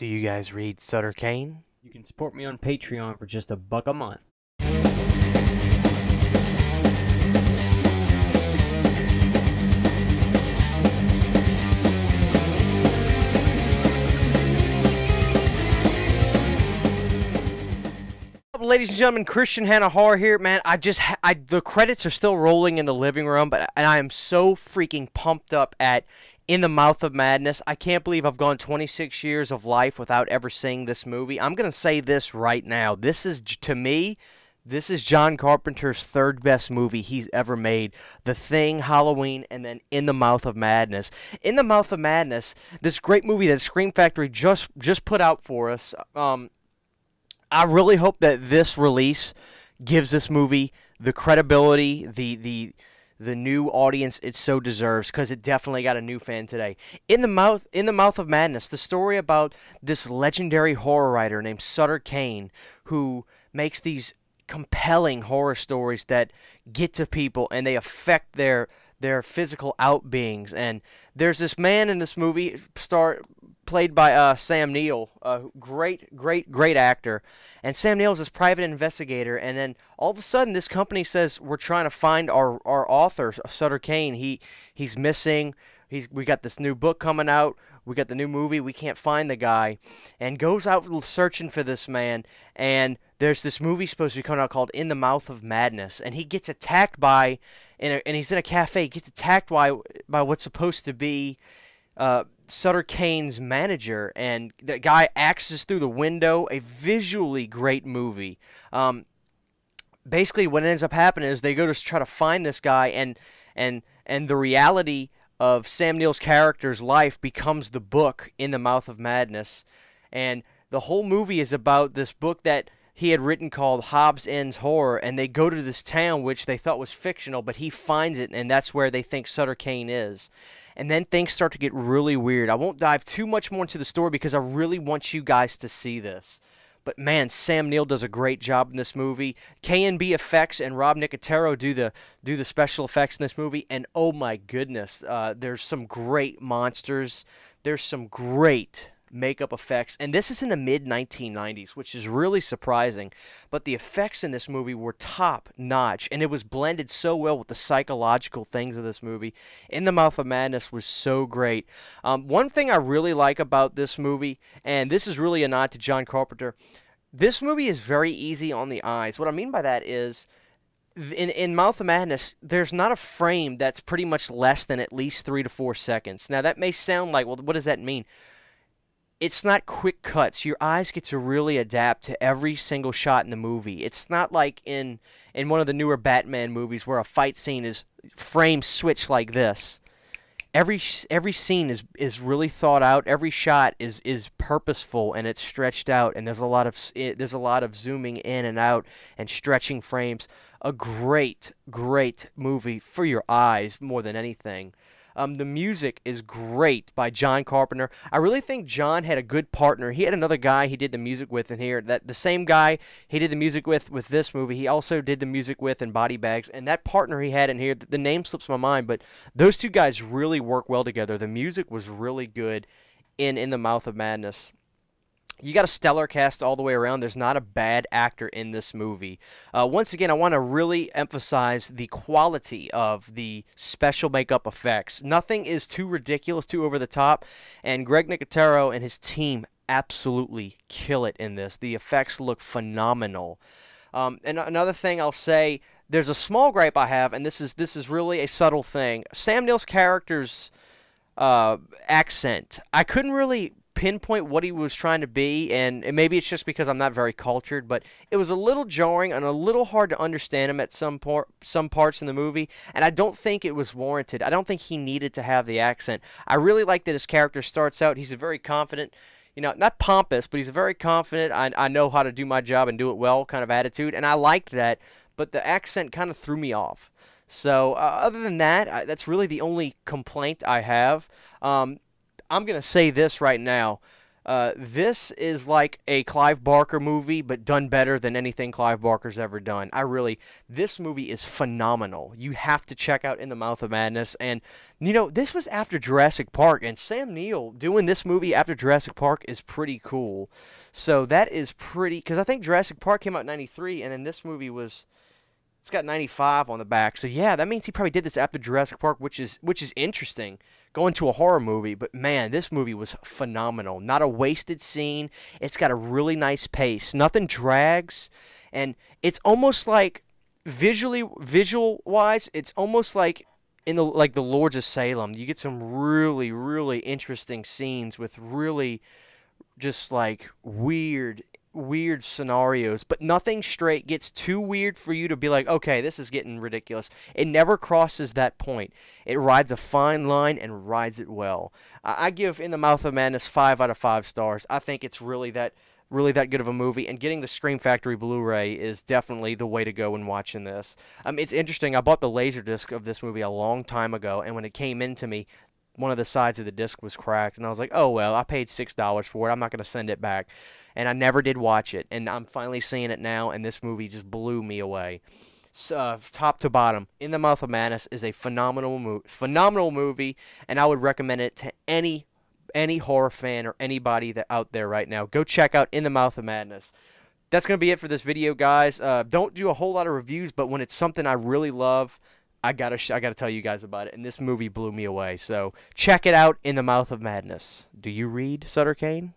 Do you guys read Sutter Kane? You can support me on Patreon for just $1 a month. Ladies and gentlemen, Christian Hanahar here, man. The credits are still rolling in the living room, and I am so freaking pumped up at In the Mouth of Madness. I can't believe I've gone 26 years of life without ever seeing this movie. I'm gonna say this right now. To me, this is John Carpenter's third best movie he's ever made. The Thing, Halloween, and then In the Mouth of Madness. In the Mouth of Madness, this great movie that Scream Factory just put out for us. I really hope that this release gives this movie the credibility, the new audience it so deserves, because it definitely got a new fan today. In the Mouth of Madness, the story about this legendary horror writer named Sutter Kane, who makes these compelling horror stories that get to people and they affect their physical outbeings. And there's this man in this movie played by Sam Neill, a great actor. And Sam Neill is this private investigator, and then all of a sudden this company says, we're trying to find our author, Sutter Kane. He's missing. We got this new book coming out. We got the new movie. We can't find the guy. And goes out searching for this man. And there's this movie supposed to be coming out called In the Mouth of Madness. And he gets attacked by, and he's in a cafe. He gets attacked by what's supposed to be Sutter Kane's manager, and the guy axes through the window. A visually great movie. Basically, what ends up happening is they go to try to find this guy, and the reality of Sam Neill's character's life becomes the book In the Mouth of Madness. And the whole movie is about this book that he had written called Hobbs End's Horror, and they go to this town which they thought was fictional, but he finds it, and that's where they think Sutter Kane is. And then things start to get really weird. I won't dive too much more into the story because I really want you guys to see this. But man, Sam Neill does a great job in this movie. K&B Effects and Rob Nicotero do the special effects in this movie, and oh my goodness, there's some great monsters. There's some great makeup effects, and this is in the mid-1990s, which is really surprising, but the effects in this movie were top-notch, and it was blended so well with the psychological things of this movie. In the Mouth of Madness was so great. One thing I really like about this movie, and this is really a nod to John Carpenter, this movie is very easy on the eyes. What I mean by that is, in Mouth of Madness, there's not a frame that's pretty much less than at least 3 to 4 seconds. Now, that may sound like, well, what does that mean? It's not quick cuts. Your eyes get to really adapt to every single shot in the movie. It's not like in one of the newer Batman movies where a fight scene is frame switch like this. Every scene is really thought out. Every shot is purposeful, and it's stretched out, and there's a lot of zooming in and out and stretching frames. A great movie for your eyes more than anything. The music is great by John Carpenter. I really think John had a good partner. He had another guy he did the music with in here. That the same guy he did the music with this movie, he also did the music with in Body Bags. And that partner he had in here, the name slips my mind, but those two guys really work well together. The music was really good in the Mouth of Madness. You got a stellar cast all the way around. There's not a bad actor in this movie. Once again, I want to really emphasize the quality of the special makeup effects. Nothing is too ridiculous, too over the top, and Greg Nicotero and his team absolutely kill it in this. The effects look phenomenal. And another thing I'll say, there's a small gripe I have, and this is really a subtle thing. Sam Neill's character's accent, I couldn't really pinpoint what he was trying to be, and maybe it's just because I'm not very cultured, but it was a little jarring and a little hard to understand him at some parts in the movie, and I don't think it was warranted. I don't think he needed to have the accent. I really like that his character starts out, he's a very confident, you know, not pompous, but he's a very confident, I know how to do my job and do it well kind of attitude, and I liked that, but the accent kind of threw me off. So other than that, that's really the only complaint I have. I'm going to say this right now. This is like a Clive Barker movie, but done better than anything Clive Barker's ever done. This movie is phenomenal. You have to check out In the Mouth of Madness. And, you know, this was after Jurassic Park, and Sam Neill doing this movie after Jurassic Park is pretty cool. So that is pretty, because I think Jurassic Park came out in 93, and then this movie was, it's got 95 on the back. So yeah, that means he probably did this after Jurassic Park, which is interesting. Going to a horror movie, but man, this movie was phenomenal. Not a wasted scene. It's got a really nice pace. Nothing drags, and it's almost like visual wise, it's almost like in the Lords of Salem. You get some really, really interesting scenes with really just like weird scenarios, but nothing straight gets too weird for you to be like, okay, this is getting ridiculous. It never crosses that point. It rides a fine line and rides it well. I give In the Mouth of Madness 5 out of 5 stars. I think it's really that good of a movie, and getting the Scream Factory Blu-ray is definitely the way to go when watching this. It's interesting. I bought the Laserdisc of this movie a long time ago, and when it came into me, one of the sides of the disc was cracked, and I was like, oh well, I paid $6 for it. I'm not going to send it back. And I never did watch it, and I'm finally seeing it now, and this movie just blew me away. So, top to bottom, In the Mouth of Madness is a phenomenal movie, and I would recommend it to any horror fan or anybody that out there right now. Go check out In the Mouth of Madness. That's going to be it for this video, guys. Don't do a whole lot of reviews, but when it's something I really love, I gotta tell you guys about it, and this movie blew me away. So check it out, In the Mouth of Madness. Do you read, Sutter Kane?